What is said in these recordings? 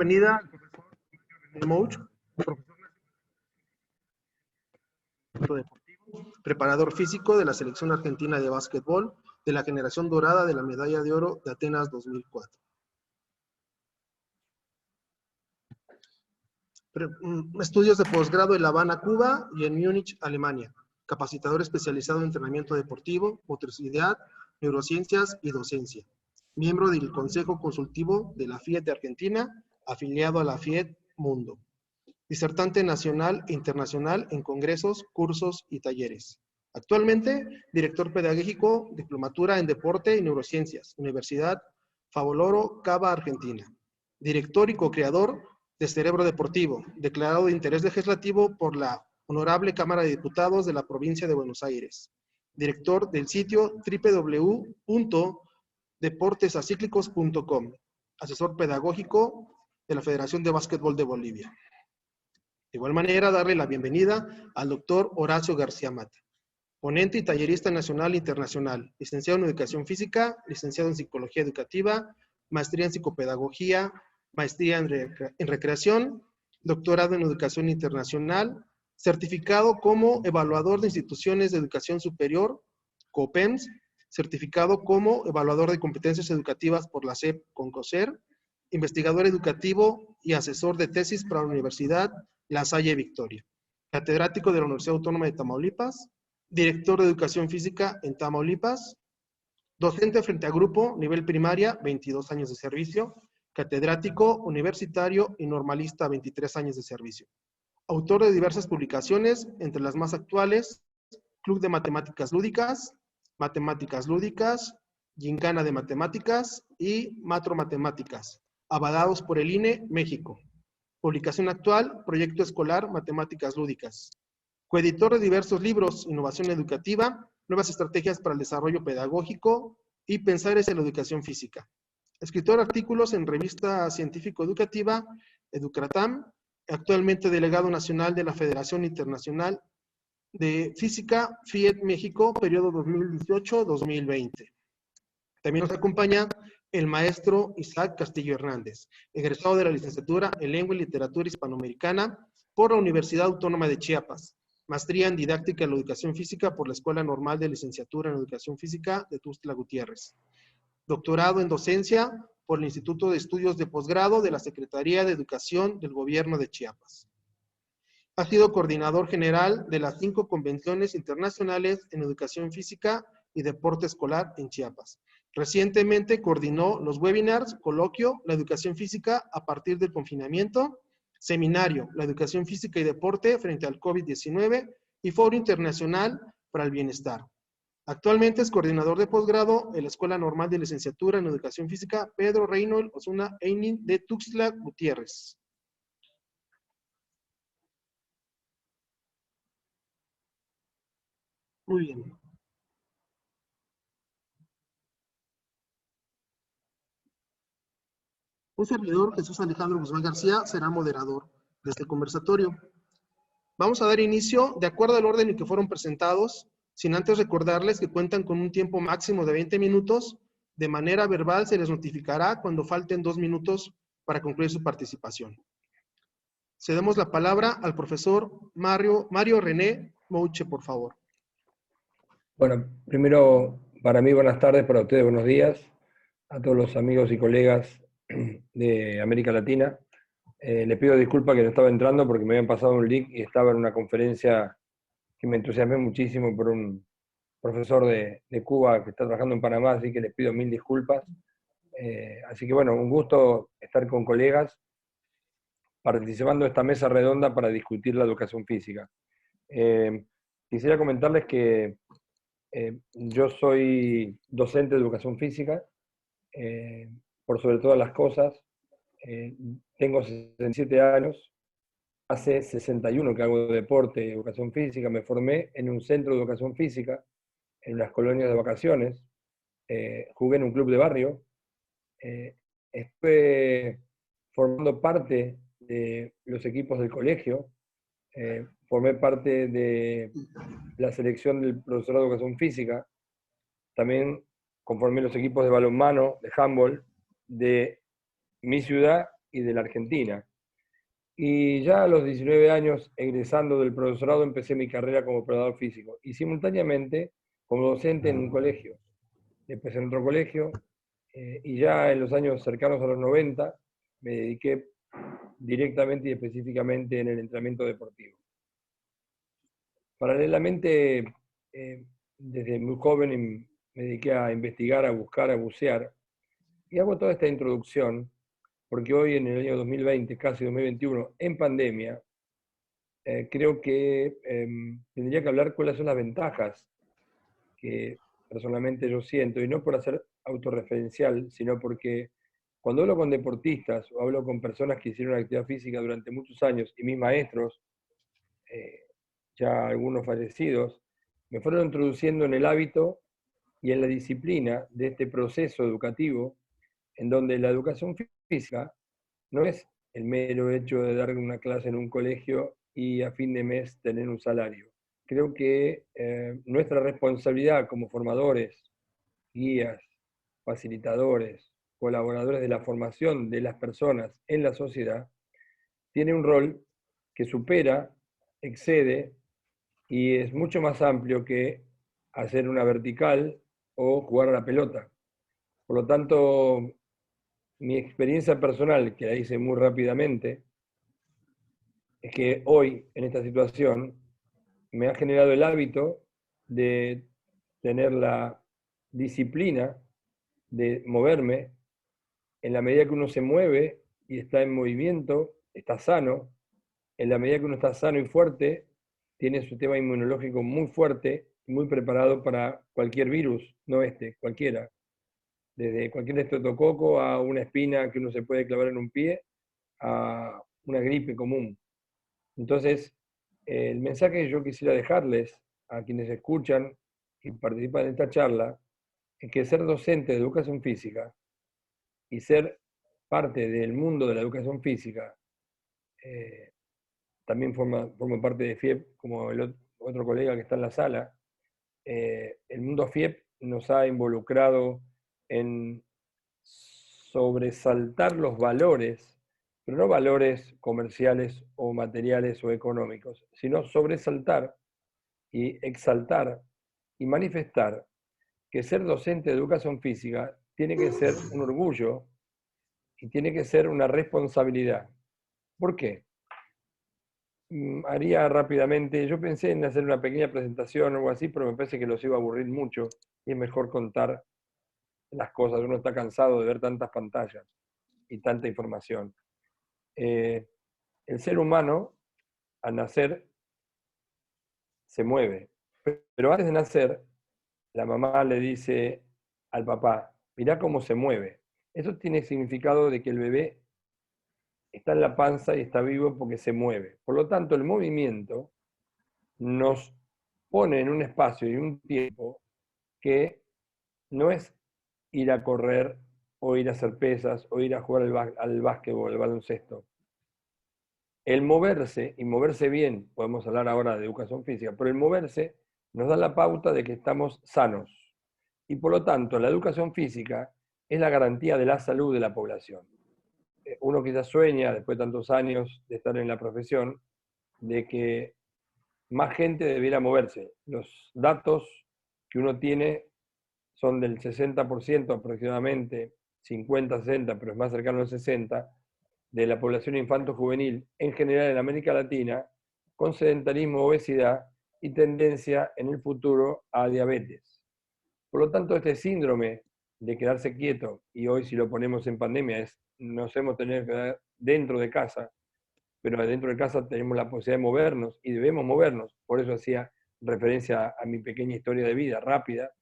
bienvenida al profesor René Mouch, profesor deportivo, preparador físico de la selección argentina de básquetbol de la generación dorada de la medalla de oro de Atenas 2004. Estudios de posgrado en La Habana, Cuba y en Múnich, Alemania. Capacitador especializado en entrenamiento deportivo, motricidad, neurociencias y docencia. Miembro del Consejo Consultivo de la FIED de Argentina, afiliado a la FIED Mundo. Disertante nacional e internacional en congresos, cursos y talleres. Actualmente, director pedagógico, diplomatura en deporte y neurociencias, Universidad Favoloro, Cava, Argentina. Director y co-creador de Cerebro Deportivo, declarado de interés legislativo por la Honorable Cámara de Diputados de la Provincia de Buenos Aires. Director del sitio www.deportesacíclicos.com. Asesor pedagógico de la Federación de Básquetbol de Bolivia. De igual manera, darle la bienvenida al doctor Horacio García Mata, ponente y tallerista nacional e internacional, licenciado en Educación Física, licenciado en Psicología Educativa, maestría en Psicopedagogía, maestría en Recreación, doctorado en Educación Internacional, certificado como evaluador de instituciones de educación superior, COPEMS, certificado como evaluador de competencias educativas por la SEP Concocer, investigador educativo y asesor de tesis para la Universidad La Salle Victoria, catedrático de la Universidad Autónoma de Tamaulipas, director de Educación Física en Tamaulipas, docente frente a grupo, nivel primaria, 22 años de servicio, catedrático, universitario y normalista, 23 años de servicio. Autor de diversas publicaciones, entre las más actuales, Club de Matemáticas Lúdicas, Gincana de Matemáticas y Matro Matemáticas, avalados por el INE, México. Publicación actual, Proyecto Escolar Matemáticas Lúdicas. Coeditor de diversos libros, Innovación Educativa, Nuevas Estrategias para el Desarrollo Pedagógico y Pensares en la Educación Física. Escritor de artículos en revista científico-educativa, Educratam, actualmente delegado nacional de la Federación Internacional de Física, FIED México, periodo 2018-2020. También nos acompaña el maestro Isaac Castillo Hernández, egresado de la licenciatura en Lengua y Literatura Hispanoamericana por la Universidad Autónoma de Chiapas, maestría en Didáctica de la Educación Física por la Escuela Normal de Licenciatura en Educación Física de Tuxtla Gutiérrez, doctorado en Docencia por el Instituto de Estudios de Posgrado de la Secretaría de Educación del Gobierno de Chiapas. Ha sido coordinador general de las 5 convenciones internacionales en educación física y deporte escolar en Chiapas. Recientemente coordinó los webinars, coloquio, la educación física a partir del confinamiento, seminario, la educación física y deporte frente al COVID-19 y foro internacional para el bienestar. Actualmente es coordinador de posgrado en la Escuela Normal de Licenciatura en Educación Física Pedro Reynold Osuna Einin de Tuxtla Gutiérrez. Muy bien. Un servidor, Jesús Alejandro Guzmán García, será moderador de este conversatorio. Vamos a dar inicio de acuerdo al orden en que fueron presentados, sin antes recordarles que cuentan con un tiempo máximo de 20 minutos. De manera verbal se les notificará cuando falten 2 minutos para concluir su participación. Cedemos la palabra al profesor Mario René Mouche, por favor. Bueno, primero, para mí buenas tardes, para ustedes buenos días, a todos los amigos y colegas de América Latina. Les pido disculpas que no estaba entrando porque me habían pasado un link y estaba en una conferencia que me entusiasmé muchísimo por un profesor de Cuba que está trabajando en Panamá, así que les pido 1000 disculpas. Así que bueno, un gusto estar con colegas participando de esta mesa redonda para discutir la educación física. Quisiera comentarles que yo soy docente de educación física, por sobre todas las cosas. Tengo 67 años, hace 61 que hago deporte y educación física. Me formé en un centro de educación física, en las colonias de vacaciones. Jugué en un club de barrio. Estuve formando parte de los equipos del colegio. Formé parte de la selección del profesorado de educación física. También conformé los equipos de balonmano, de handball, de mi ciudad y de la Argentina. Y ya a los 19 años, egresando del profesorado, empecé mi carrera como preparador físico y simultáneamente como docente en un colegio. Empecé en otro colegio y ya en los años cercanos a los 90 me dediqué directamente y específicamente en el entrenamiento deportivo. Paralelamente, desde muy joven me dediqué a investigar, a buscar, a bucear, y hago toda esta introducción porque hoy en el año 2020, casi 2021, en pandemia, creo que tendría que hablar cuáles son las ventajas que personalmente yo siento, y no por hacer autorreferencial, sino porque cuando hablo con deportistas o hablo con personas que hicieron actividad física durante muchos años, y mis maestros, eh, ya algunos fallecidos, me fueron introduciendo en el hábito y en la disciplina de este proceso educativo, en donde la educación física no es el mero hecho de dar una clase en un colegio y a fin de mes tener un salario. Creo que nuestra responsabilidad como formadores, guías, facilitadores, colaboradores de la formación de las personas en la sociedad, tiene un rol que supera, excede y es mucho más amplio que hacer una vertical o jugar a la pelota. Por lo tanto, mi experiencia personal, que la hice muy rápidamente, es que hoy, en esta situación, me ha generado el hábito de tener la disciplina de moverme. En la medida que uno se mueve y está en movimiento, está sano. En la medida que uno está sano y fuerte, tiene su tema inmunológico muy fuerte, muy preparado para cualquier virus, no cualquiera. Desde cualquier estreptococo a una espina que uno se puede clavar en un pie, a una gripe común. Entonces, el mensaje que yo quisiera dejarles a quienes escuchan y participan en esta charla es que ser docente de educación física y ser parte del mundo de la educación física, también forma parte de FIEP, como el otro colega que está en la sala. El mundo FIEP nos ha involucrado en sobresaltar los valores, pero no valores comerciales o materiales o económicos, sino sobresaltar y exaltar y manifestar que ser docente de educación física tiene que ser un orgullo y tiene que ser una responsabilidad. ¿Por qué? Haría rápidamente, yo pensé en hacer una pequeña presentación o algo así, pero me parece que los iba a aburrir mucho y es mejor contar las cosas. Uno está cansado de ver tantas pantallas y tanta información. El ser humano, al nacer, se mueve. Pero antes de nacer, la mamá le dice al papá, mirá cómo se mueve. Eso tiene significado de que el bebé está en la panza y está vivo porque se mueve. Por lo tanto, el movimiento nos pone en un espacio y un tiempo que no es ir a correr o ir a hacer pesas o ir a jugar al básquetbol, al baloncesto. El moverse, y moverse bien, podemos hablar ahora de educación física, pero el moverse nos da la pauta de que estamos sanos. Y por lo tanto, la educación física es la garantía de la salud de la población. Uno quizás sueña, después de tantos años de estar en la profesión, de que más gente debiera moverse. Los datos que uno tiene son del 60% aproximadamente, 50-60, pero es más cercano al 60%, de la población infanto-juvenil en general en América Latina, con sedentarismo, obesidad y tendencia en el futuro a diabetes. Por lo tanto, este síndrome de quedarse quieto, y hoy si lo ponemos en pandemia, nos hemos tenido que quedar dentro de casa, pero dentro de casa tenemos la posibilidad de movernos y debemos movernos. Por eso hacía referencia a mi pequeña historia de vida rápida,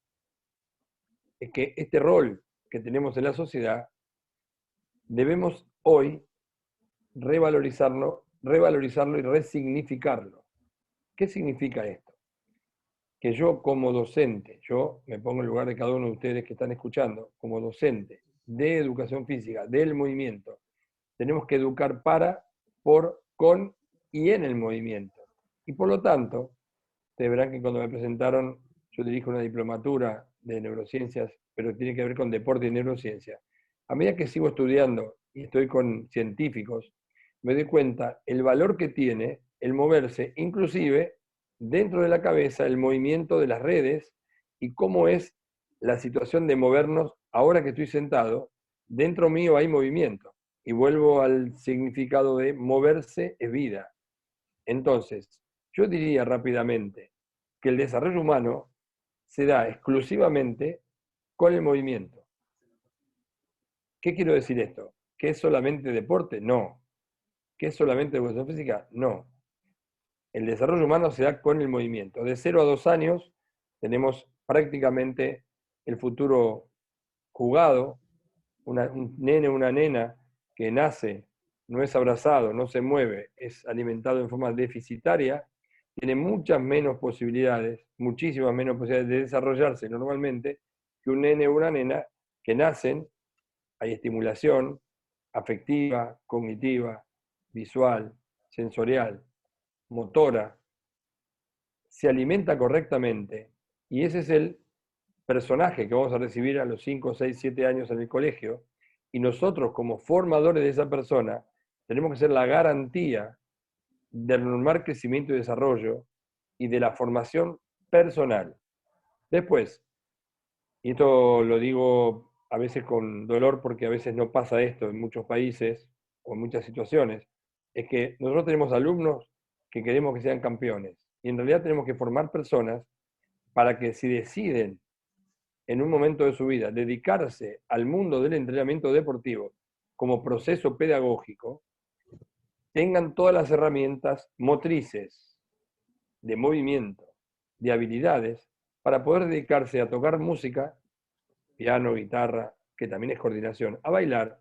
es que este rol que tenemos en la sociedad debemos hoy revalorizarlo y resignificarlo. ¿Qué significa esto? Que yo como docente, yo me pongo en lugar de cada uno de ustedes que están escuchando, como docente de educación física, del movimiento, tenemos que educar para, por, con y en el movimiento. Y por lo tanto, ustedes verán que cuando me presentaron, yo dirijo una diplomatura de neurociencias, pero tiene que ver con deporte y neurociencia. A medida que sigo estudiando y estoy con científicos, me doy cuenta el valor que tiene el moverse, inclusive dentro de la cabeza, el movimiento de las redes y cómo es la situación de movernos ahora que estoy sentado, dentro mío hay movimiento. Y vuelvo al significado de moverse es vida. Entonces, yo diría rápidamente que el desarrollo humano se da exclusivamente con el movimiento. ¿Qué quiero decir esto? ¿Que es solamente deporte? No. ¿Que es solamente educación física? No. El desarrollo humano se da con el movimiento. De 0 a 2 años tenemos prácticamente el futuro jugado. Un nene o una nena que nace, no es abrazado, no se mueve, es alimentado en forma deficitaria, tiene muchas menos posibilidades, muchísimas menos posibilidades de desarrollarse normalmente que un nene o una nena que nacen, hay estimulación afectiva, cognitiva, visual, sensorial, motora, se alimenta correctamente y ese es el personaje que vamos a recibir a los 5, 6, 7 años en el colegio, y nosotros como formadores de esa persona tenemos que ser la garantía del normal crecimiento y desarrollo y de la formación personal. Después, y esto lo digo a veces con dolor porque a veces no pasa esto en muchos países o en muchas situaciones, es que nosotros tenemos alumnos que queremos que sean campeones y en realidad tenemos que formar personas para que si deciden en un momento de su vida dedicarse al mundo del entrenamiento deportivo como proceso pedagógico, tengan todas las herramientas motrices, de movimiento, de habilidades, para poder dedicarse a tocar música, piano, guitarra, que también es coordinación, a bailar,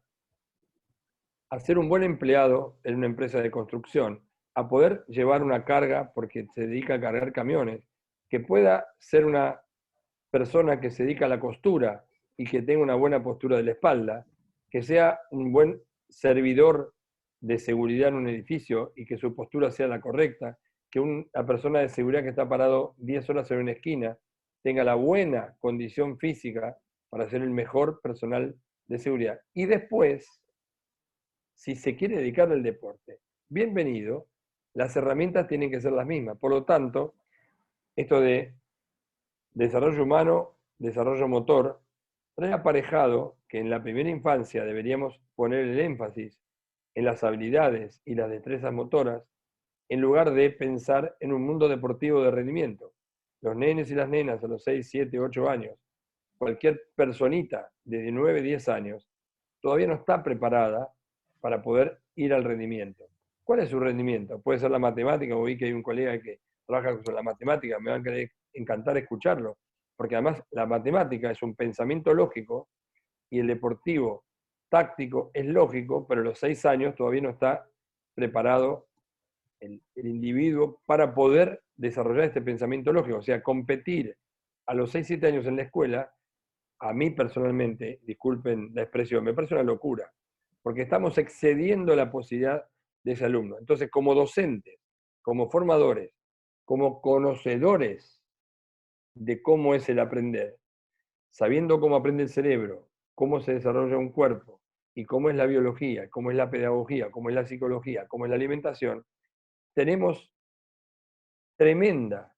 a ser un buen empleado en una empresa de construcción, a poder llevar una carga porque se dedica a cargar camiones, que pueda ser una persona que se dedica a la costura y que tenga una buena postura de la espalda, que sea un buen servidor de seguridad en un edificio y que su postura sea la correcta, que una persona de seguridad que está parado 10 horas en una esquina tenga la buena condición física para ser el mejor personal de seguridad. Y después, si se quiere dedicar al deporte, bienvenido, las herramientas tienen que ser las mismas. Por lo tanto, esto de desarrollo humano, desarrollo motor, trae aparejado que en la primera infancia deberíamos poner el énfasis en las habilidades y las destrezas motoras, en lugar de pensar en un mundo deportivo de rendimiento. Los nenes y las nenas a los 6, 7, 8 años, cualquier personita de 9, 10 años, todavía no está preparada para poder ir al rendimiento. ¿Cuál es su rendimiento? Puede ser la matemática, o vi que hay un colega que trabaja con la matemática, me va a encantar escucharlo, porque además la matemática es un pensamiento lógico y el deportivo táctico es lógico, pero a los 6 años todavía no está preparado el individuo para poder desarrollar este pensamiento lógico, o sea, competir a los 6, 7 años en la escuela, a mí personalmente, disculpen la expresión, me parece una locura, porque estamos excediendo la posibilidad de ese alumno. Entonces, como docentes, como formadores, como conocedores de cómo es el aprender, sabiendo cómo aprende el cerebro, cómo se desarrolla un cuerpo, y cómo es la biología, cómo es la pedagogía, cómo es la psicología, cómo es la alimentación, tenemos tremenda,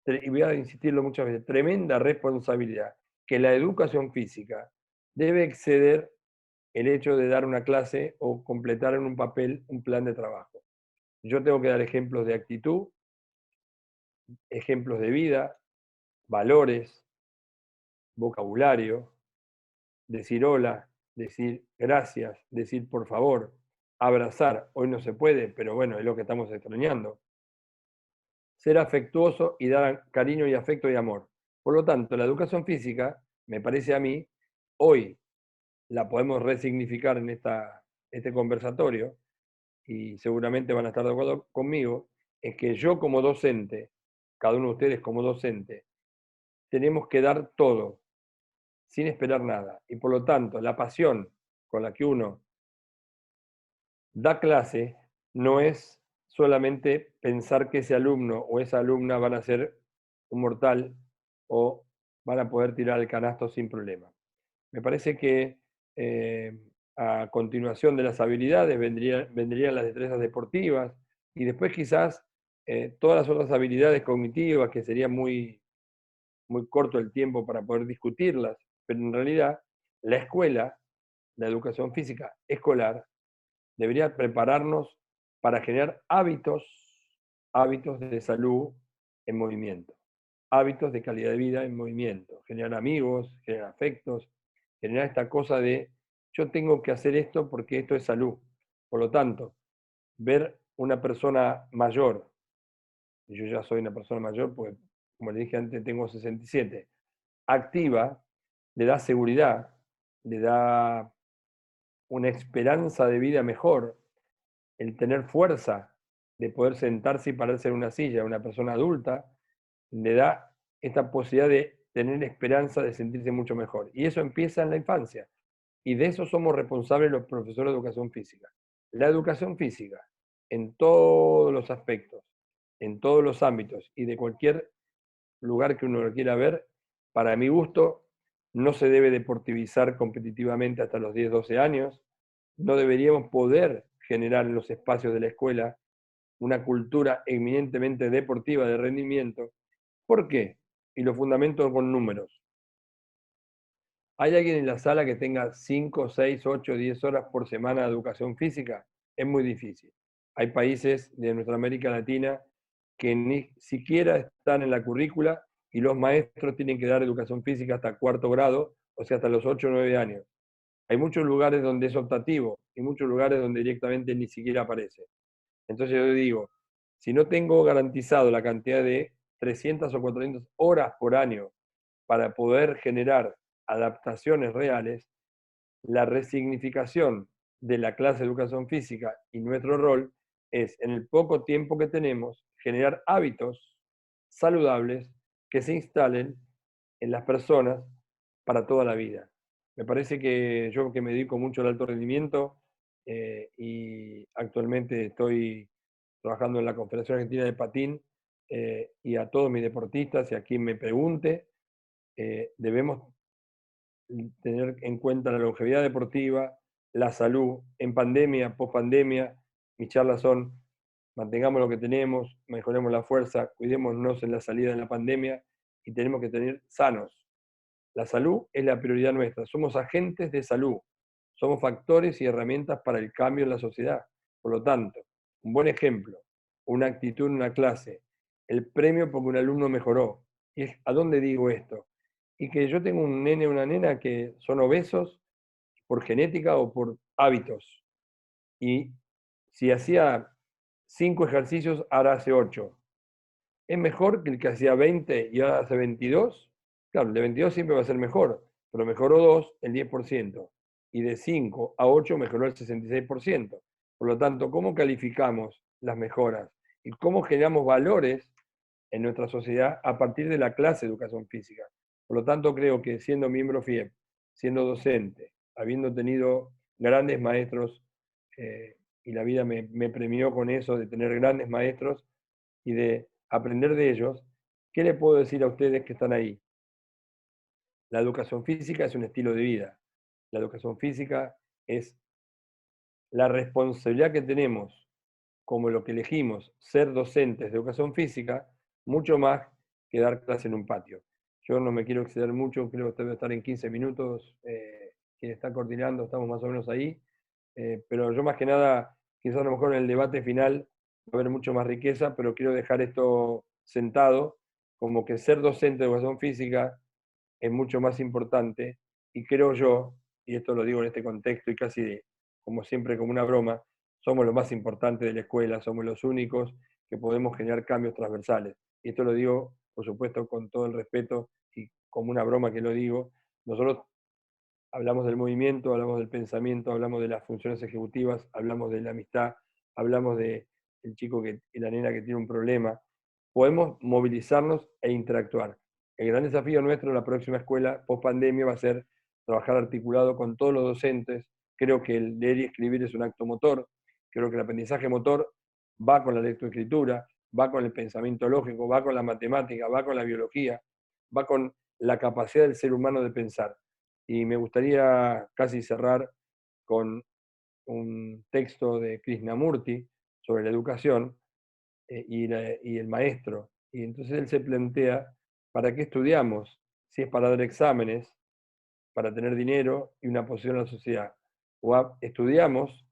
y voy a insistirlo muchas veces, tremenda responsabilidad que la educación física debe exceder el hecho de dar una clase o completar en un papel un plan de trabajo. Yo tengo que dar ejemplos de actitud, ejemplos de vida, valores, vocabulario, decir hola, decir gracias, decir por favor, abrazar, hoy no se puede, pero bueno, es lo que estamos extrañando. Ser afectuoso y dar cariño y afecto y amor. Por lo tanto, la educación física, me parece a mí, hoy la podemos resignificar en este conversatorio, y seguramente van a estar de acuerdo conmigo, es que yo como docente, cada uno de ustedes como docente, tenemos que dar todo, sin esperar nada. Y por lo tanto, la pasión con la que uno da clase no es solamente pensar que ese alumno o esa alumna van a ser un mortal o van a poder tirar el canasto sin problema. Me parece que a continuación de las habilidades vendrían las destrezas deportivas y después quizás todas las otras habilidades cognitivas que sería muy corto el tiempo para poder discutirlas, pero en realidad la escuela, la educación física escolar, debería prepararnos para generar hábitos de salud en movimiento, hábitos de calidad de vida en movimiento, generar amigos, generar afectos, generar esta cosa de yo tengo que hacer esto porque esto es salud. Por lo tanto, ver una persona mayor, y yo ya soy una persona mayor, porque como le dije antes, tengo 67, activa, le da seguridad, le da una esperanza de vida mejor, el tener fuerza de poder sentarse y pararse en una silla a una persona adulta, le da esta posibilidad de tener esperanza de sentirse mucho mejor. Y eso empieza en la infancia. Y de eso somos responsables los profesores de educación física. La educación física, en todos los aspectos, en todos los ámbitos y de cualquier lugar que uno lo quiera ver, para mi gusto, no se debe deportivizar competitivamente hasta los 10, 12 años. No deberíamos poder generar en los espacios de la escuela una cultura eminentemente deportiva de rendimiento. ¿Por qué? Y lo fundamento con números. ¿Hay alguien en la sala que tenga 5, 6, 8, 10 horas por semana de educación física? Es muy difícil. Hay países de nuestra América Latina que ni siquiera están en la currícula y los maestros tienen que dar educación física hasta cuarto grado, o sea, hasta los 8 o 9 años. Hay muchos lugares donde es optativo y muchos lugares donde directamente ni siquiera aparece. Entonces yo digo, si no tengo garantizado la cantidad de 300 o 400 horas por año para poder generar adaptaciones reales, la resignificación de la clase de educación física y nuestro rol es, en el poco tiempo que tenemos, generar hábitos saludables que se instalen en las personas para toda la vida. Me parece que yo que me dedico mucho al alto rendimiento y actualmente estoy trabajando en la Confederación Argentina de Patín y a todos mis deportistas y a quien me pregunte, debemos tener en cuenta la longevidad deportiva, la salud, en pandemia, post pandemia. Mis charlas son, mantengamos lo que tenemos, mejoremos la fuerza, cuidémonos en la salida de la pandemia y tenemos que tener sanos. La salud es la prioridad nuestra, somos agentes de salud, somos factores y herramientas para el cambio en la sociedad. Por lo tanto, un buen ejemplo, una actitud en una clase, el premio porque un alumno mejoró. ¿Y a dónde digo esto? Y que yo tengo un nene o una nena que son obesos por genética o por hábitos. Y si hacía 5 ejercicios, ahora hace 8. ¿Es mejor que el que hacía 20 y ahora hace 22? Claro, el de 22 siempre va a ser mejor, pero mejoró 2, el 10%. Y de 5 a 8 mejoró el 66%. Por lo tanto, ¿cómo calificamos las mejoras? ¿Y cómo generamos valores en nuestra sociedad a partir de la clase de educación física? Por lo tanto, creo que siendo miembro FIEP, siendo docente, habiendo tenido grandes maestros, y la vida me premió con eso, de tener grandes maestros y de aprender de ellos, ¿qué le puedo decir a ustedes que están ahí? La educación física es un estilo de vida. La educación física es la responsabilidad que tenemos, como lo que elegimos, ser docentes de educación física, mucho más que dar clase en un patio. Yo no me quiero exceder mucho, creo que usted debe estar en 15 minutos, quien está coordinando, estamos más o menos ahí, pero yo más que nada, quizás a lo mejor en el debate final va a haber mucho más riqueza, pero quiero dejar esto sentado, como que ser docente de educación física es mucho más importante, y creo yo, y esto lo digo en este contexto y casi como siempre como una broma, somos lo más importante de la escuela, somos los únicos que podemos generar cambios transversales. Y esto lo digo, por supuesto, con todo el respeto y como una broma que lo digo. Nosotros hablamos del movimiento, hablamos del pensamiento, hablamos de las funciones ejecutivas, hablamos de la amistad, hablamos de el chico y la nena que tiene un problema. Podemos movilizarnos e interactuar. El gran desafío nuestro en la próxima escuela post pandemia va a ser trabajar articulado con todos los docentes. Creo que el leer y escribir es un acto motor. Creo que el aprendizaje motor va con la lectoescritura, va con el pensamiento lógico, va con la matemática, va con la biología, va con la capacidad del ser humano de pensar. Y me gustaría casi cerrar con un texto de Krishnamurti sobre la educación y el maestro. Y entonces él se plantea, ¿para qué estudiamos? Si es para dar exámenes, para tener dinero y una posición en la sociedad. O estudiamos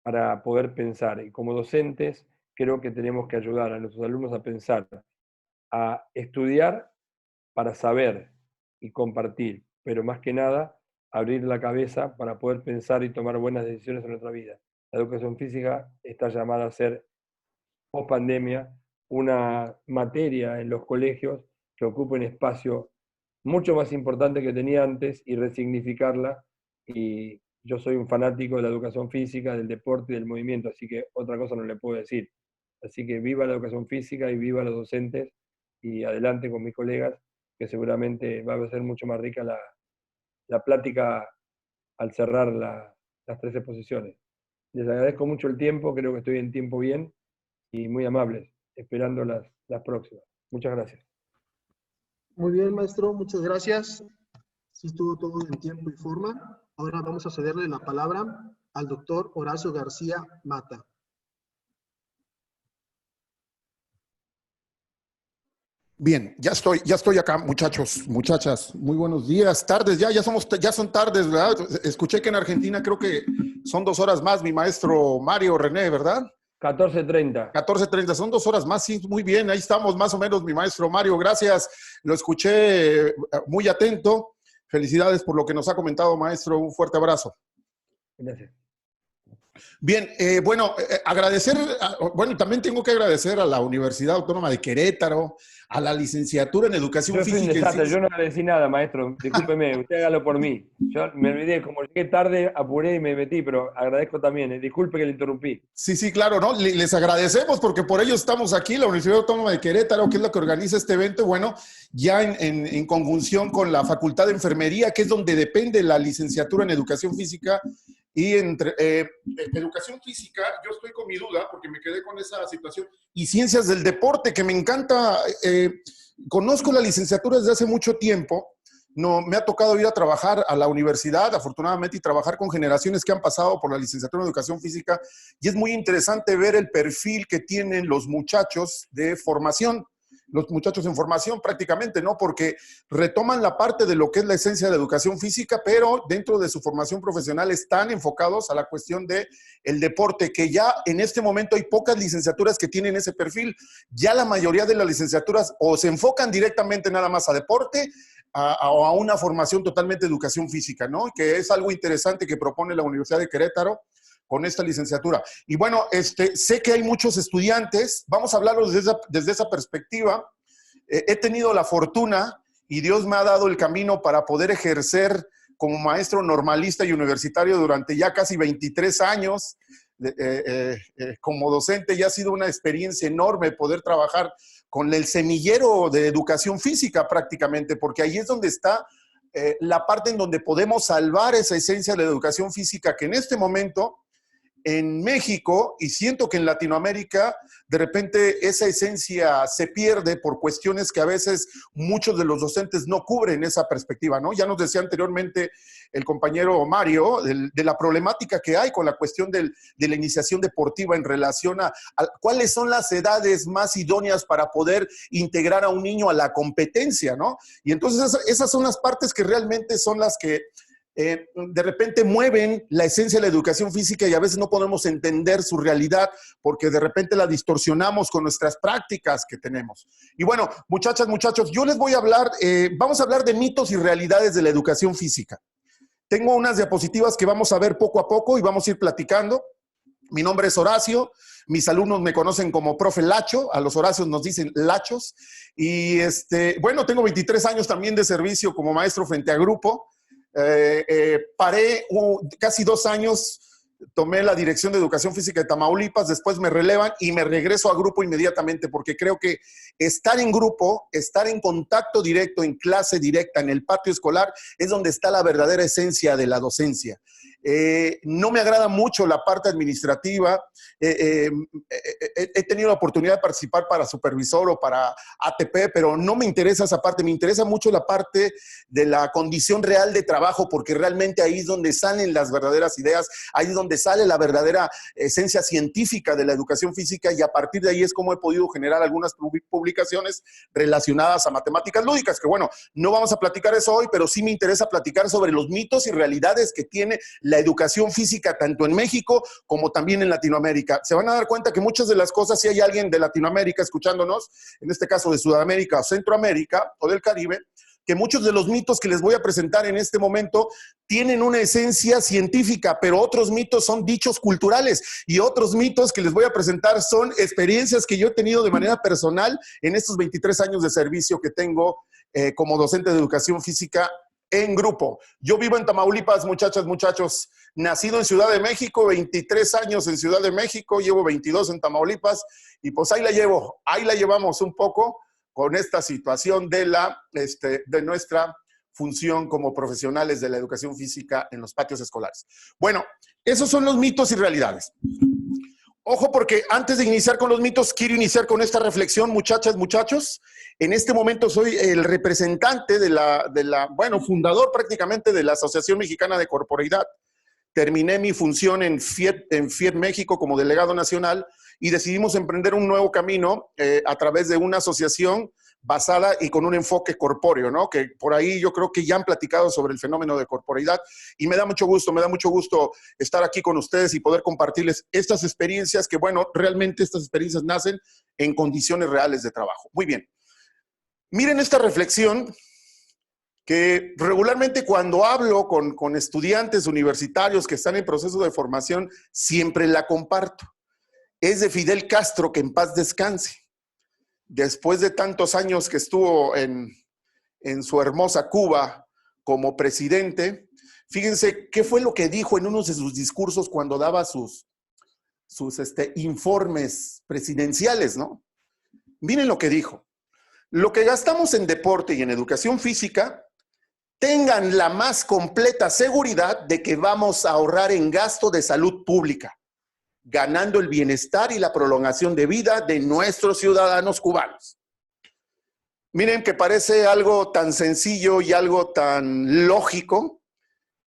para poder pensar. Y como docentes, creo que tenemos que ayudar a nuestros alumnos a pensar, a estudiar para saber y compartir, pero más que nada, abrir la cabeza para poder pensar y tomar buenas decisiones en nuestra vida. La educación física está llamada a ser, post pandemia, una materia en los colegios que ocupe un espacio mucho más importante que tenía antes y resignificarla. Y yo soy un fanático de la educación física, del deporte y del movimiento, así que otra cosa no le puedo decir. Así que viva la educación física y viva los docentes y adelante con mis colegas, que seguramente va a ser mucho más rica la plática al cerrar las 3 exposiciones. Les agradezco mucho el tiempo, creo que estoy en tiempo bien y muy amables, esperando las próximas. Muchas gracias. Muy bien, maestro, muchas gracias. Sí, estuvo todo en tiempo y forma. Ahora vamos a cederle la palabra al doctor Horacio García Mata. Bien, ya estoy acá, muchachos, muchachas. Muy buenos días, tardes, ya son tardes, ¿verdad? Escuché que en Argentina creo que son 2 horas más, mi maestro Mario René, ¿verdad? 14:30. 14:30, son 2 horas más, sí, muy bien, ahí estamos más o menos, mi maestro Mario, gracias, lo escuché muy atento. Felicidades por lo que nos ha comentado, maestro, un fuerte abrazo. Gracias. Bien, agradecer, bueno, también tengo que agradecer a la Universidad Autónoma de Querétaro, a la licenciatura en Educación Yo soy un Física. desastre, yo no agradecí nada, maestro, discúlpeme, usted hágalo por mí. Yo me olvidé, como llegué tarde, apuré y me metí, pero agradezco también, disculpe que le interrumpí. Sí, claro, ¿no? Les agradecemos porque por ello estamos aquí, la Universidad Autónoma de Querétaro, que es la que organiza este evento, bueno, ya en conjunción con la Facultad de Enfermería, que es donde depende la licenciatura en Educación Física. Y entre educación física, yo estoy con mi duda, porque me quedé con esa situación, y ciencias del deporte, que me encanta. Conozco la licenciatura desde hace mucho tiempo. No, me ha tocado ir a trabajar a la universidad, afortunadamente, y trabajar con generaciones que han pasado por la licenciatura en Educación Física, y es muy interesante ver el perfil que tienen los muchachos de formación, los muchachos en formación prácticamente, ¿no? Porque retoman la parte de lo que es la esencia de la educación física, pero dentro de su formación profesional están enfocados a la cuestión del deporte, que ya en este momento hay pocas licenciaturas que tienen ese perfil. Ya la mayoría de las licenciaturas o se enfocan directamente nada más a deporte, a una formación totalmente de educación física, ¿no? Que es algo interesante que propone la Universidad de Querétaro con esta licenciatura. Y bueno, sé que hay muchos estudiantes, vamos a hablarlo desde esa perspectiva. He tenido la fortuna y Dios me ha dado el camino para poder ejercer como maestro normalista y universitario durante ya casi 23 años. Como docente ya ha sido una experiencia enorme poder trabajar con el semillero de educación física prácticamente, porque ahí es donde está la parte en donde podemos salvar esa esencia de la educación física que en este momento en México, y siento que en Latinoamérica, de repente esa esencia se pierde por cuestiones que a veces muchos de los docentes no cubren esa perspectiva, ¿no? Ya nos decía anteriormente el compañero Mario de la problemática que hay con la cuestión de la iniciación deportiva en relación a cuáles son las edades más idóneas para poder integrar a un niño a la competencia, ¿no? Y entonces esas son las partes que realmente son las que de repente mueven la esencia de la educación física y a veces no podemos entender su realidad porque de repente la distorsionamos con nuestras prácticas que tenemos. Y bueno, muchachas, muchachos, yo les voy a hablar, vamos a hablar de mitos y realidades de la educación física. Tengo unas diapositivas que vamos a ver poco a poco y vamos a ir platicando. Mi nombre es Horacio, mis alumnos me conocen como profe Lacho, a los Horacios nos dicen Lachos. Y bueno, tengo 23 años también de servicio como maestro frente a grupo. Paré casi 2 años, tomé la dirección de educación física de Tamaulipas, después me relevan y me regreso a grupo inmediatamente porque creo que estar en grupo, estar en contacto directo, en clase directa, en el patio escolar, es donde está la verdadera esencia de la docencia. No me agrada mucho la parte administrativa. He tenido la oportunidad de participar para supervisor o para ATP, pero no me interesa esa parte. Me interesa mucho la parte de la condición real de trabajo, porque realmente ahí es donde salen las verdaderas ideas, ahí es donde sale la verdadera esencia científica de la educación física, y a partir de ahí es como he podido generar algunas publicaciones relacionadas a matemáticas lúdicas, que bueno, no vamos a platicar eso hoy, pero sí me interesa platicar sobre los mitos y realidades que tiene la educación física tanto en México como también en Latinoamérica. Se van a dar cuenta que muchas de las cosas, si hay alguien de Latinoamérica escuchándonos, en este caso de Sudamérica o Centroamérica o del Caribe, que muchos de los mitos que les voy a presentar en este momento tienen una esencia científica, pero otros mitos son dichos culturales, y otros mitos que les voy a presentar son experiencias que yo he tenido de manera personal en estos 23 años de servicio que tengo como docente de educación física en grupo. Yo vivo en Tamaulipas, muchachas, muchachos, nacido en Ciudad de México, 23 años en Ciudad de México, llevo 22 en Tamaulipas, y pues ahí la llevamos un poco con esta situación de nuestra función como profesionales de la educación física en los patios escolares. Bueno, esos son los mitos y realidades. Ojo, porque antes de iniciar con los mitos, quiero iniciar con esta reflexión, muchachas, muchachos. En este momento soy el representante bueno, fundador prácticamente de la Asociación Mexicana de Corporeidad. Terminé mi función en FIED México como delegado nacional, y decidimos emprender un nuevo camino a través de una asociación basada y con un enfoque corpóreo, ¿no? Que por ahí yo creo que ya han platicado sobre el fenómeno de corporeidad, y me da mucho gusto estar aquí con ustedes y poder compartirles estas experiencias que, bueno, realmente estas experiencias nacen en condiciones reales de trabajo. Muy bien. Miren esta reflexión que regularmente cuando hablo con estudiantes universitarios que están en proceso de formación, siempre la comparto. Es de Fidel Castro, que en paz descanse. Después de tantos años que estuvo en su hermosa Cuba como presidente, fíjense qué fue lo que dijo en uno de sus discursos cuando daba sus informes presidenciales, ¿no? Miren lo que dijo. Lo que gastamos en deporte y en educación física, tengan la más completa seguridad de que vamos a ahorrar en gasto de salud pública, ganando el bienestar y la prolongación de vida de nuestros ciudadanos cubanos. Miren que parece algo tan sencillo y algo tan lógico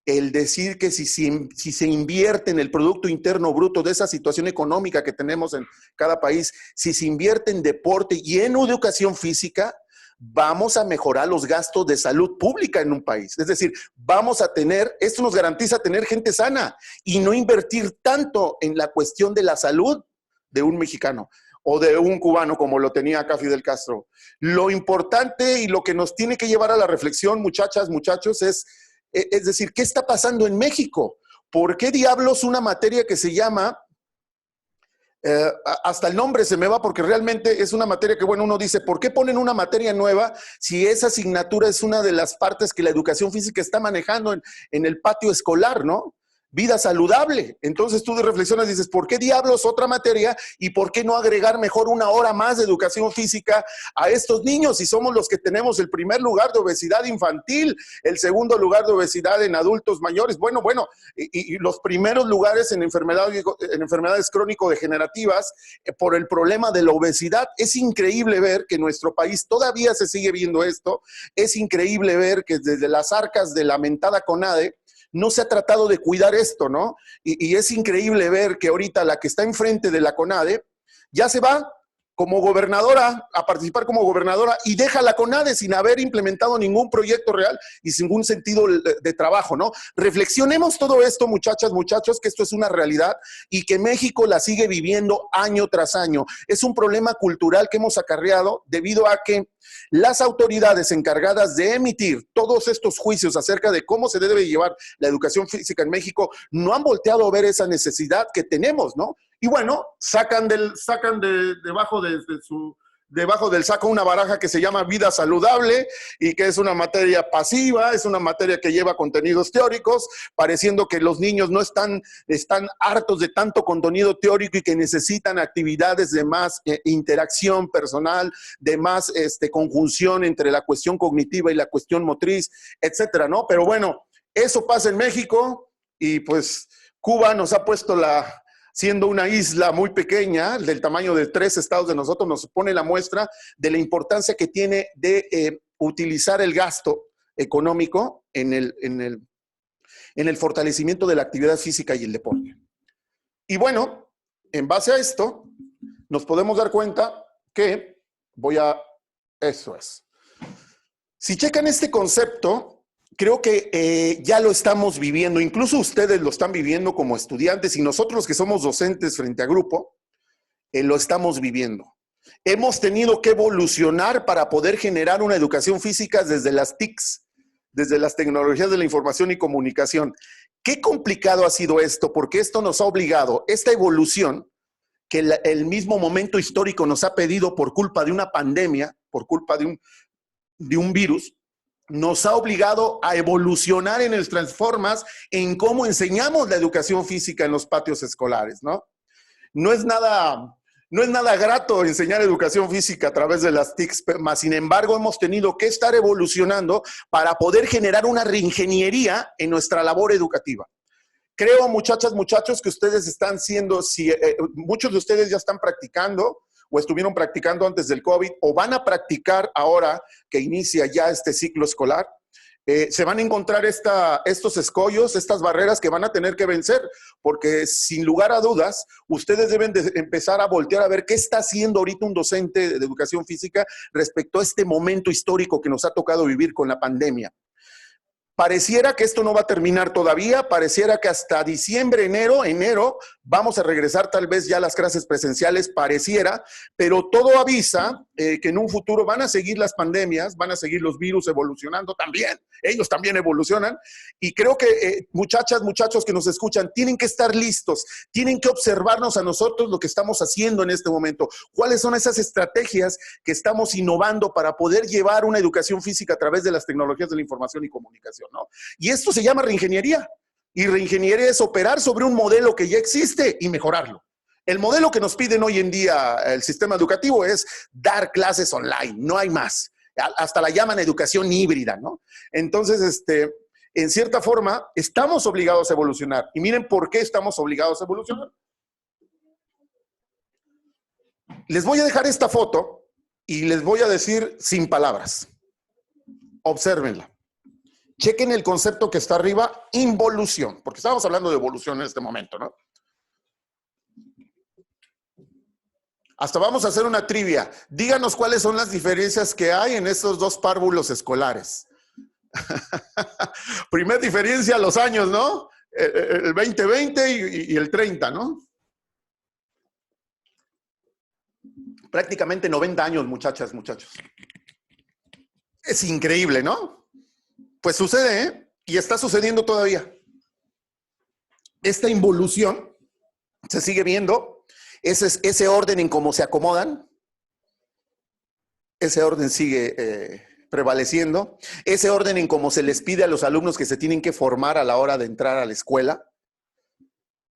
el decir que si se invierte en el Producto Interno Bruto de esa situación económica que tenemos en cada país, si se invierte en deporte y en educación física, vamos a mejorar los gastos de salud pública en un país. Es decir, esto nos garantiza tener gente sana y no invertir tanto en la cuestión de la salud de un mexicano o de un cubano como lo tenía acá Fidel Castro. Lo importante y lo que nos tiene que llevar a la reflexión, muchachas, muchachos, es decir, ¿qué está pasando en México? ¿Por qué diablos una materia que se llama hasta el nombre se me va, porque realmente es una materia que, bueno, uno dice, ¿por qué ponen una materia nueva si esa asignatura es una de las partes que la educación física está manejando en el patio escolar, ¿no? Vida saludable. Entonces tú reflexionas y dices, ¿por qué diablos otra materia y por qué no agregar mejor una hora más de educación física a estos niños si somos los que tenemos el primer lugar de obesidad infantil, el segundo lugar de obesidad en adultos mayores? Bueno, y los primeros lugares en enfermedades crónico-degenerativas por el problema de la obesidad. Es increíble ver que en nuestro país todavía se sigue viendo esto. Es increíble ver que desde las arcas de la mentada CONADE no se ha tratado de cuidar esto, ¿no? Y es increíble ver que ahorita la que está enfrente de la CONADE ya se va como gobernadora, a participar como gobernadora, y deja la CONADE sin haber implementado ningún proyecto real y sin ningún sentido de trabajo, ¿no? Reflexionemos todo esto, muchachas, muchachos, que esto es una realidad y que México la sigue viviendo año tras año. Es un problema cultural que hemos acarreado debido a que las autoridades encargadas de emitir todos estos juicios acerca de cómo se debe llevar la educación física en México no han volteado a ver esa necesidad que tenemos, ¿no? Y bueno, sacan debajo del saco una baraja que se llama vida saludable y que es una materia pasiva, es una materia que lleva contenidos teóricos, pareciendo que los niños no están hartos de tanto contenido teórico y que necesitan actividades de más interacción personal, de más conjunción entre la cuestión cognitiva y la cuestión motriz, etcétera, ¿no? Pero bueno, eso pasa en México. y pues Cuba nos ha puesto siendo una isla muy pequeña, del tamaño de 3 estados de nosotros, nos pone la muestra de la importancia que tiene de utilizar el gasto económico en el fortalecimiento de la actividad física y el deporte. Y bueno, en base a esto, nos podemos dar cuenta que eso es. Si checan este concepto, creo que ya lo estamos viviendo, incluso ustedes lo están viviendo como estudiantes y nosotros que somos docentes frente a grupo, lo estamos viviendo. Hemos tenido que evolucionar para poder generar una educación física desde las TICs, desde las tecnologías de la información y comunicación. Qué complicado ha sido esto, porque esto nos ha obligado, esta evolución, que el mismo momento histórico nos ha pedido por culpa de una pandemia, por culpa de un virus, nos ha obligado a evolucionar en nuestras formas en cómo enseñamos la educación física en los patios escolares, ¿no? No es nada grato enseñar educación física a través de las TICs, mas sin embargo hemos tenido que estar evolucionando para poder generar una reingeniería en nuestra labor educativa. Creo, muchachas, muchachos, que ustedes están muchos de ustedes ya están practicando o estuvieron practicando antes del COVID o van a practicar ahora que inicia ya este ciclo escolar. Se van a encontrar estos escollos, estas barreras que van a tener que vencer, porque sin lugar a dudas, ustedes deben de empezar a voltear a ver qué está haciendo ahorita un docente de educación física respecto a este momento histórico que nos ha tocado vivir con la pandemia. Pareciera que esto no va a terminar todavía, pareciera que hasta diciembre, enero, vamos a regresar tal vez ya a las clases presenciales, pareciera, pero todo avisa que en un futuro van a seguir las pandemias, van a seguir los virus evolucionando también, ellos también evolucionan, y creo que muchachas, muchachos que nos escuchan, tienen que estar listos, tienen que observarnos a nosotros lo que estamos haciendo en este momento, cuáles son esas estrategias que estamos innovando para poder llevar una educación física a través de las tecnologías de la información y comunicación, ¿no? Y esto se llama reingeniería. Y reingeniería es operar sobre un modelo que ya existe y mejorarlo. El modelo que nos piden hoy en día el sistema educativo es dar clases online, no hay más. Hasta la llaman educación híbrida, ¿no? Entonces, en cierta forma, estamos obligados a evolucionar. Y miren por qué estamos obligados a evolucionar. Les voy a dejar esta foto y les voy a decir sin palabras. Obsérvenla. Chequen el concepto que está arriba, involución, porque estamos hablando de evolución en este momento, ¿no? Hasta vamos a hacer una trivia. Díganos cuáles son las diferencias que hay en estos dos párvulos escolares. Primer diferencia, los años, ¿no? El 2020 y el 30, ¿no? Prácticamente 90 años, muchachas, muchachos. Es increíble, ¿no? Pues sucede, ¿eh? Y está sucediendo todavía. Esta involución se sigue viendo. Ese orden en cómo se acomodan. Ese orden sigue prevaleciendo. Ese orden en cómo se les pide a los alumnos que se tienen que formar a la hora de entrar a la escuela.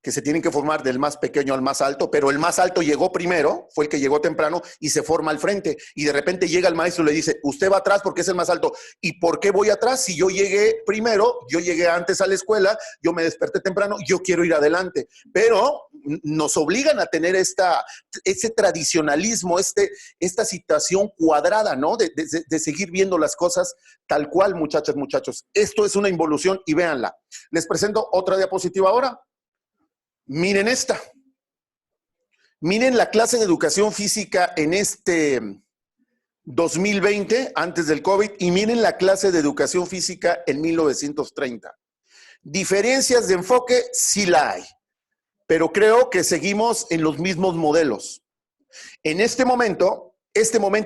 Que se tienen que formar del más pequeño al más alto, pero el más alto llegó primero, fue el que llegó temprano y se forma al frente. Y de repente llega el maestro y le dice, usted va atrás porque es el más alto. ¿Y por qué voy atrás? Si yo llegué primero, yo llegué antes a la escuela, yo me desperté temprano, yo quiero ir adelante. Pero nos obligan a tener ese tradicionalismo, esta situación cuadrada, ¿no? De seguir viendo las cosas tal cual, muchachas, muchachos. Esto es una involución y véanla. Les presento otra diapositiva ahora. Miren esta. Miren la clase de educación física en este 2020, antes del COVID, y miren la clase de educación física en 1930. Diferencias de enfoque sí la hay, pero creo que seguimos en los mismos modelos. En este momento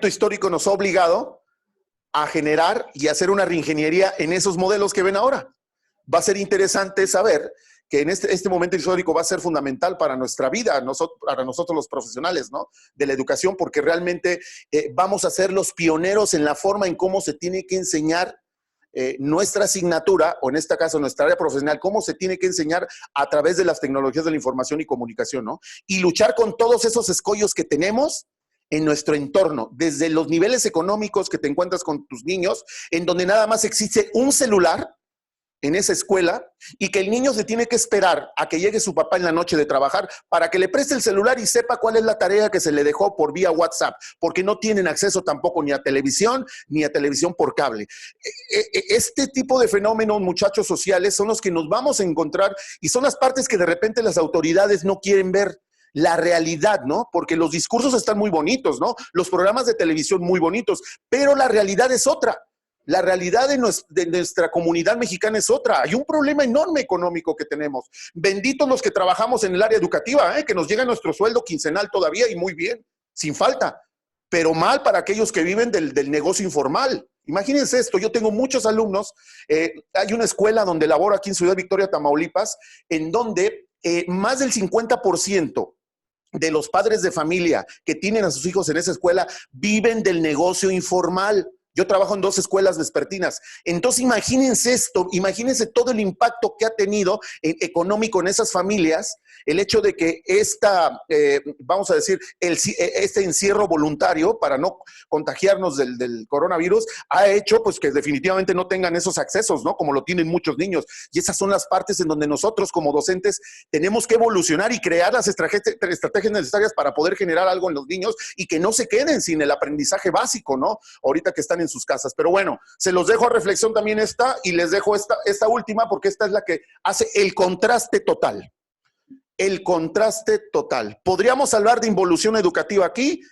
histórico nos ha obligado a generar y hacer una reingeniería en esos modelos que ven ahora. Va a ser interesante saber que en este momento histórico va a ser fundamental para nuestra vida, para nosotros los profesionales, ¿no? De la educación, porque realmente vamos a ser los pioneros en la forma en cómo se tiene que enseñar nuestra asignatura, o en este caso nuestra área profesional, cómo se tiene que enseñar a través de las tecnologías de la información y comunicación, ¿no? Y luchar con todos esos escollos que tenemos en nuestro entorno, desde los niveles económicos que te encuentras con tus niños, en donde nada más existe un celular, en esa escuela y que el niño se tiene que esperar a que llegue su papá en la noche de trabajar para que le preste el celular y sepa cuál es la tarea que se le dejó por vía WhatsApp, porque no tienen acceso tampoco ni a televisión por cable. Este tipo de fenómenos, muchachos, sociales son los que nos vamos a encontrar y son las partes que de repente las autoridades no quieren ver. La realidad, ¿no? Porque los discursos están muy bonitos, ¿no? Los programas de televisión muy bonitos, pero la realidad es otra. La realidad de nuestra comunidad mexicana es otra. Hay un problema enorme económico que tenemos. Benditos los que trabajamos en el área educativa, que nos llega nuestro sueldo quincenal todavía y muy bien, sin falta. Pero mal para aquellos que viven del negocio informal. Imagínense esto, yo tengo muchos alumnos, hay una escuela donde laboro aquí en Ciudad Victoria, Tamaulipas, en donde más del 50% de los padres de familia que tienen a sus hijos en esa escuela viven del negocio informal. Yo trabajo en 2 escuelas vespertinas. Entonces, imagínense esto, imagínense todo el impacto que ha tenido económico en esas familias, el hecho de que vamos a decir, este encierro voluntario para no contagiarnos del coronavirus ha hecho pues que definitivamente no tengan esos accesos, ¿no? Como lo tienen muchos niños. Y esas son las partes en donde nosotros como docentes tenemos que evolucionar y crear las estrategias necesarias para poder generar algo en los niños y que no se queden sin el aprendizaje básico, ¿no? Ahorita que están en sus casas. Pero bueno, se los dejo a reflexión también esta y les dejo esta última porque esta es la que hace el contraste total. El contraste total. ¿Podríamos hablar de involución educativa aquí?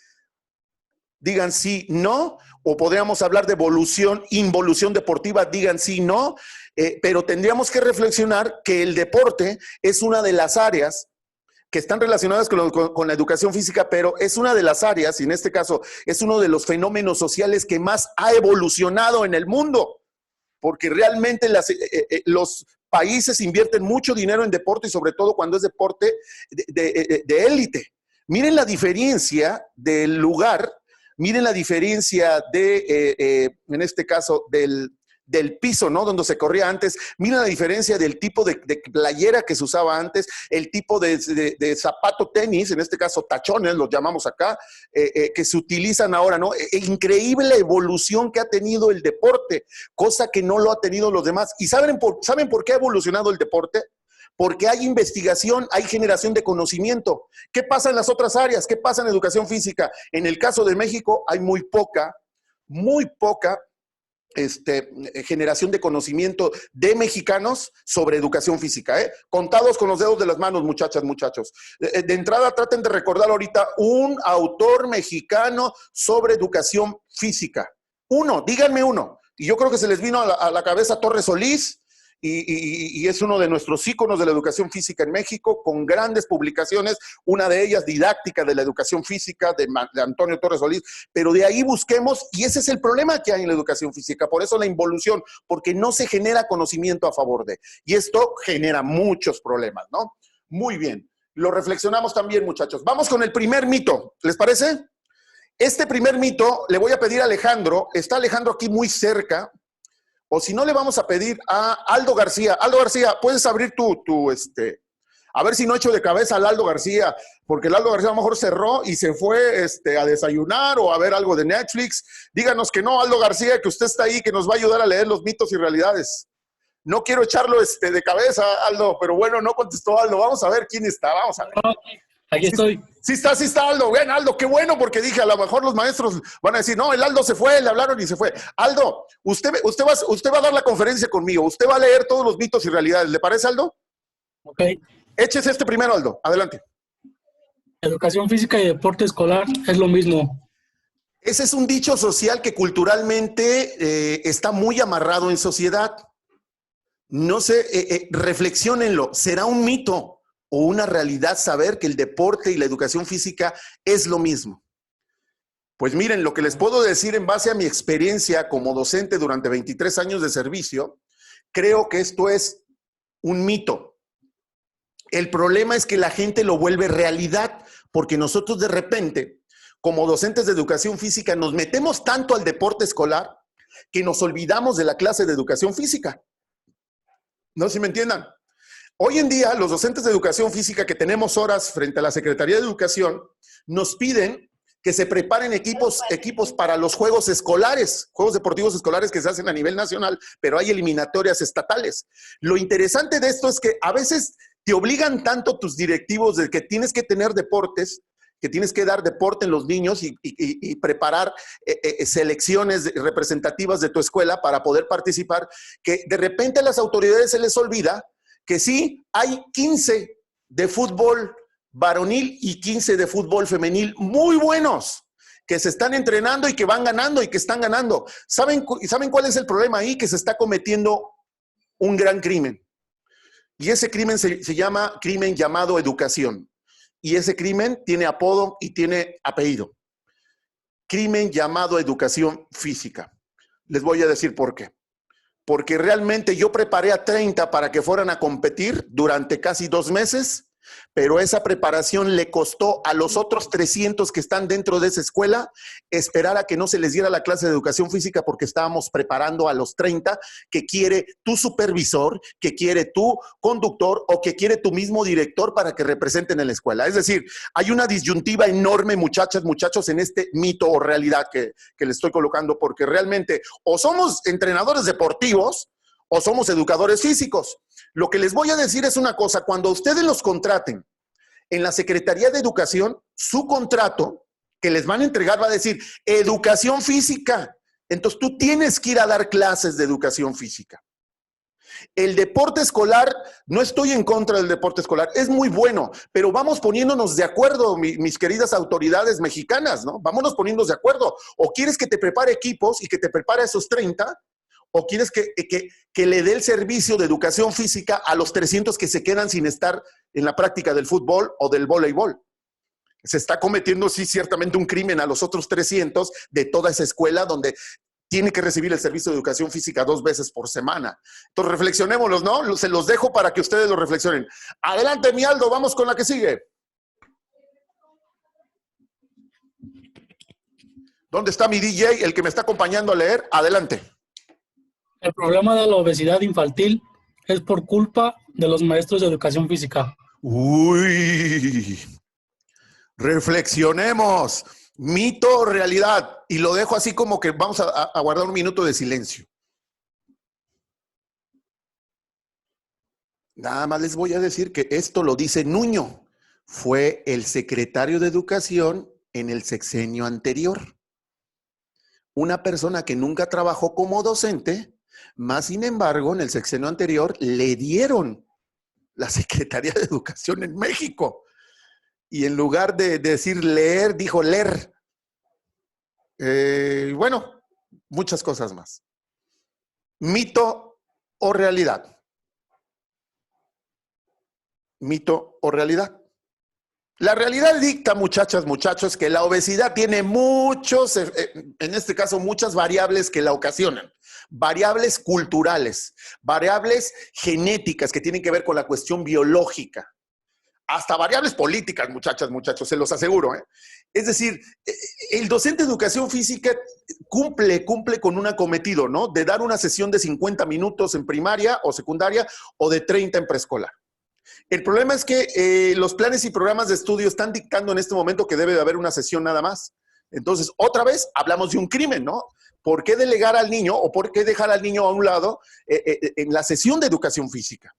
Digan sí, no. O podríamos hablar de involución deportiva, digan sí, no. Pero tendríamos que reflexionar que el deporte es una de las áreas que están relacionadas con la educación física, pero es una de las áreas, y en este caso es uno de los fenómenos sociales que más ha evolucionado en el mundo, porque realmente los países invierten mucho dinero en deporte y sobre todo cuando es deporte de élite. Miren la diferencia del lugar, miren la diferencia en este caso, del piso, ¿no? Donde se corría antes. Mira la diferencia del tipo de playera que se usaba antes, el tipo de zapato tenis, en este caso tachones, los llamamos acá, que se utilizan ahora, ¿no? Increíble evolución que ha tenido el deporte, cosa que no lo ha tenido los demás. ¿Y saben por qué ha evolucionado el deporte? Porque hay investigación, hay generación de conocimiento. ¿Qué pasa en las otras áreas? ¿Qué pasa en educación física? En el caso de México hay muy poca generación de conocimiento de mexicanos sobre educación física, contados con los dedos de las manos, muchachas, muchachos. De entrada, traten de recordar ahorita un autor mexicano sobre educación física. Díganme uno. Y yo creo que se les vino a la cabeza Torres Solís, y es uno de nuestros íconos de la educación física en México, con grandes publicaciones, una de ellas didáctica de la educación física de Antonio Torres Solís, pero de ahí busquemos, y ese es el problema que hay en la educación física, por eso la involución, porque no se genera conocimiento a favor de, y esto genera muchos problemas, ¿no? Muy bien, lo reflexionamos también, muchachos. Vamos con el primer mito, ¿les parece? Este primer mito le voy a pedir a Alejandro, está Alejandro aquí muy cerca, o si no, le vamos a pedir a Aldo García. Aldo García, ¿puedes abrir a ver si no echo de cabeza al Aldo García? Porque el Aldo García a lo mejor cerró y se fue a desayunar o a ver algo de Netflix. Díganos que no, Aldo García, que usted está ahí, que nos va a ayudar a leer los mitos y realidades. No quiero echarlo de cabeza, Aldo, pero bueno, no contestó Aldo. Vamos a ver quién está, vamos a ver. Aquí estoy. Sí está Aldo. Bien, Aldo, qué bueno, porque dije, a lo mejor los maestros van a decir, no, el Aldo se fue, le hablaron y se fue. Aldo, usted va a dar la conferencia conmigo, usted va a leer todos los mitos y realidades. ¿Le parece, Aldo? Ok. Échese este primero, Aldo. Adelante. Educación física y deporte escolar es lo mismo. Ese es un dicho social que culturalmente está muy amarrado en sociedad. No sé, reflexiónenlo. ¿Será un mito o una realidad saber que el deporte y la educación física es lo mismo? Pues miren, lo que les puedo decir en base a mi experiencia como docente durante 23 años de servicio, creo que esto es un mito. El problema es que la gente lo vuelve realidad, porque nosotros de repente, como docentes de educación física, nos metemos tanto al deporte escolar que nos olvidamos de la clase de educación física. No sé si me entiendan. Hoy en día, los docentes de educación física que tenemos horas frente a la Secretaría de Educación, nos piden que se preparen equipos para los juegos escolares, juegos deportivos escolares que se hacen a nivel nacional, pero hay eliminatorias estatales. Lo interesante de esto es que a veces te obligan tanto tus directivos de que tienes que tener deportes, que tienes que dar deporte en los niños y preparar selecciones representativas de tu escuela para poder participar, que de repente a las autoridades se les olvida que sí hay 15 de fútbol varonil y 15 de fútbol femenil muy buenos, que se están entrenando y que van ganando y que están ganando. ¿Saben cuál es el problema ahí? Que se está cometiendo un gran crimen. Y ese crimen se llama crimen llamado educación. Y ese crimen tiene apodo y tiene apellido. Crimen llamado educación física. Les voy a decir por qué. Porque realmente yo preparé a 30 para que fueran a competir durante casi 2 meses, pero esa preparación le costó a los otros 300 que están dentro de esa escuela esperar a que no se les diera la clase de educación física porque estábamos preparando a los 30 que quiere tu supervisor, que quiere tu conductor o que quiere tu mismo director para que representen en la escuela. Es decir, hay una disyuntiva enorme, muchachas, muchachos, en este mito o realidad que le estoy colocando, porque realmente o somos entrenadores deportivos o somos educadores físicos. Lo que les voy a decir es una cosa: cuando ustedes los contraten en la Secretaría de Educación, su contrato que les van a entregar va a decir educación física. Entonces tú tienes que ir a dar clases de educación física. El deporte escolar, no estoy en contra del deporte escolar, es muy bueno, pero vamos poniéndonos de acuerdo, mis queridas autoridades mexicanas, ¿no? Vámonos poniéndonos de acuerdo. O quieres que te prepare equipos y que te prepare a esos 30, o quieres que le dé el servicio de educación física a los 300 que se quedan sin estar en la práctica del fútbol o del voleibol. Se está cometiendo, sí, ciertamente un crimen a los otros 300 de toda esa escuela donde tiene que recibir el servicio de educación física 2 veces por semana. Entonces, reflexionémoslos, ¿no? Se los dejo para que ustedes lo reflexionen. Adelante, mi Aldo, vamos con la que sigue. ¿Dónde está mi DJ, el que me está acompañando a leer? Adelante. El problema de la obesidad infantil es por culpa de los maestros de educación física. Uy, reflexionemos. Mito o realidad. Y lo dejo así como que vamos a guardar un minuto de silencio. Nada más les voy a decir que esto lo dice Nuño. Fue el secretario de Educación en el sexenio anterior. Una persona que nunca trabajó como docente, más sin embargo, en el sexenio anterior le dieron la Secretaría de Educación en México. Y en lugar de decir leer, dijo leer. Bueno, muchas cosas más. ¿Mito o realidad? ¿Mito o realidad? La realidad dicta, muchachas, muchachos, que la obesidad tiene muchos, en este caso, muchas variables que la ocasionan. Variables culturales, variables genéticas que tienen que ver con la cuestión biológica. Hasta variables políticas, muchachas, muchachos, se los aseguro, ¿eh? Es decir, el docente de educación física cumple con un acometido, ¿no? De dar una sesión de 50 minutos en primaria o secundaria o de 30 en preescolar. El problema es que los planes y programas de estudio están dictando en este momento que debe de haber una sesión nada más. Entonces, otra vez hablamos de un crimen, ¿no? ¿Por qué delegar al niño o por qué dejar al niño a un lado en la sesión de educación física?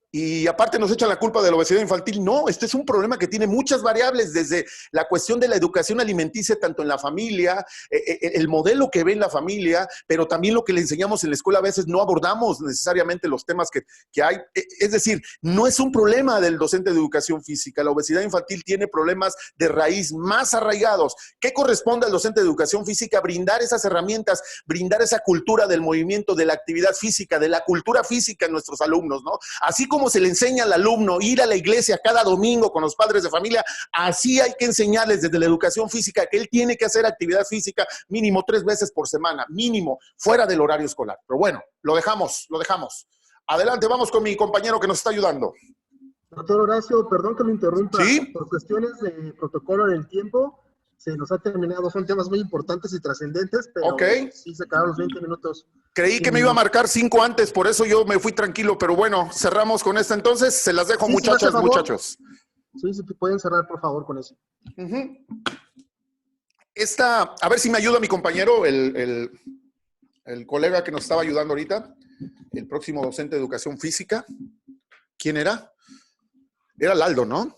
Y aparte nos echan la culpa de la obesidad infantil. No, este es un problema que tiene muchas variables, desde la cuestión de la educación alimenticia, tanto en la familia, el modelo que ve en la familia, pero también lo que le enseñamos en la escuela. A veces no abordamos necesariamente los temas que hay. Es decir, no es un problema del docente de educación física. La obesidad infantil tiene problemas de raíz más arraigados. ¿Qué corresponde al docente de educación física? Brindar esas herramientas, brindar esa cultura del movimiento, de la actividad física, de la cultura física en nuestros alumnos, ¿no? Así como se le enseña al alumno ir a la iglesia cada domingo con los padres de familia, así hay que enseñarles desde la educación física que él tiene que hacer actividad física mínimo 3 veces por semana, mínimo, fuera del horario escolar. Pero bueno, lo dejamos. Adelante, vamos con mi compañero que nos está ayudando. Doctor Horacio, perdón que lo interrumpa. ¿Sí? Por cuestiones de protocolo en el tiempo, se nos ha terminado. Son temas muy importantes y trascendentes, pero sí se acabaron los 20 minutos. Creí que me iba a marcar 5 antes, por eso yo me fui tranquilo, pero bueno, cerramos con esta entonces. Se las dejo, muchachas, muchachos. Sí, pueden cerrar, por favor, con eso. A ver si me ayuda mi compañero, el colega que nos estaba ayudando ahorita, el próximo docente de educación física. ¿Quién era? Era Laldo, ¿no?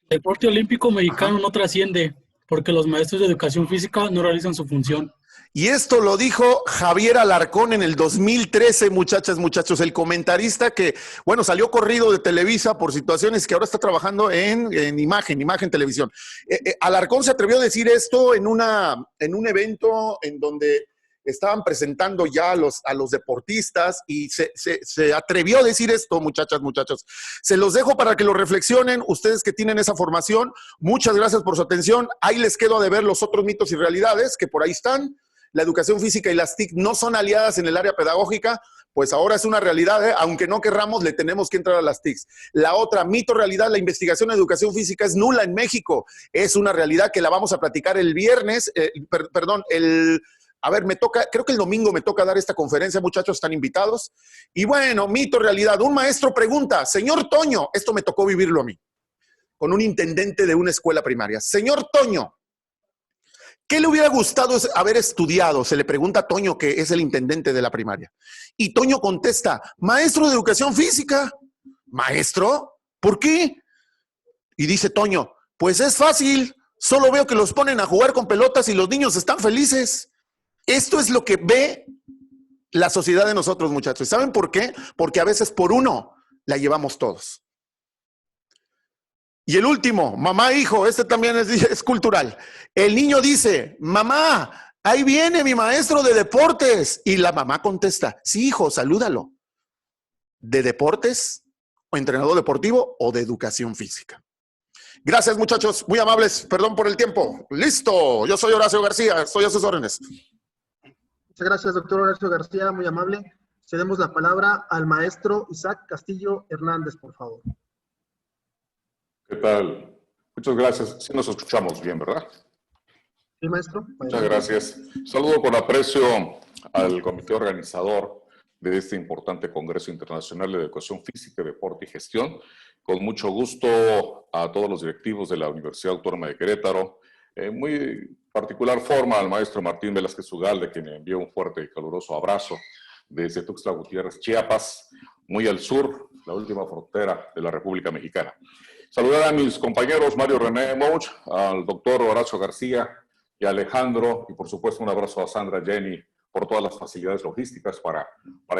El deporte olímpico mexicano Ajá. no trasciende porque los maestros de educación física no realizan su función. Y esto lo dijo Javier Alarcón en el 2013, muchachas, muchachos, el comentarista que, bueno, salió corrido de Televisa por situaciones que ahora está trabajando en imagen, televisión. Alarcón se atrevió a decir esto en un evento en donde estaban presentando ya a los deportistas y se atrevió a decir esto, muchachas, muchachos. Se los dejo para que lo reflexionen, ustedes que tienen esa formación. Muchas gracias por su atención. Ahí les quedo a deber los otros mitos y realidades que por ahí están. La educación física y las TIC no son aliadas en el área pedagógica, pues ahora es una realidad, ¿eh? Aunque no querramos, le tenemos que entrar a las TICs. La otra, mito, realidad, la investigación en educación física es nula en México. Es una realidad que la vamos a platicar el viernes, a ver, me toca, creo que el domingo me toca dar esta conferencia, muchachos, están invitados. Y bueno, mito, realidad, un maestro pregunta, señor Toño, esto me tocó vivirlo a mí, con un intendente de una escuela primaria. Señor Toño, ¿qué le hubiera gustado haber estudiado? Se le pregunta a Toño, que es el intendente de la primaria. Y Toño contesta, maestro de educación física. ¿Maestro? ¿Por qué? Y dice Toño, pues es fácil, solo veo que los ponen a jugar con pelotas y los niños están felices. Esto es lo que ve la sociedad de nosotros, muchachos. ¿Saben por qué? Porque a veces por uno la llevamos todos. Y el último, mamá, hijo, este también es cultural. El niño dice, mamá, ahí viene mi maestro de deportes. Y la mamá contesta, sí, hijo, salúdalo. ¿De deportes? ¿O entrenador deportivo? ¿O de educación física? Gracias, muchachos, muy amables. Perdón por el tiempo. Listo, yo soy Horacio García, estoy a sus órdenes. Muchas gracias, doctor Horacio García, muy amable. Cedemos la palabra al maestro Isaac Castillo Hernández, por favor. ¿Qué tal? Muchas gracias. Sí nos escuchamos bien, ¿verdad? Sí, maestro. Muchas gracias. Saludo con aprecio al comité organizador de este importante Congreso Internacional de Educación Física, Deporte y Gestión. Con mucho gusto a todos los directivos de la Universidad Autónoma de Querétaro. En muy particular forma al maestro Martín Velázquez Ugalde, que me envió un fuerte y caluroso abrazo desde Tuxtla Gutiérrez, Chiapas, muy al sur, la última frontera de la República Mexicana. Saludar a mis compañeros Mario René Moch, al doctor Horacio García y a Alejandro, y por supuesto un abrazo a Sandra, Jenny, por todas las facilidades logísticas para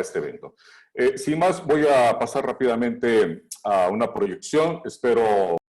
este evento. Sin más, voy a pasar rápidamente a una proyección. Espero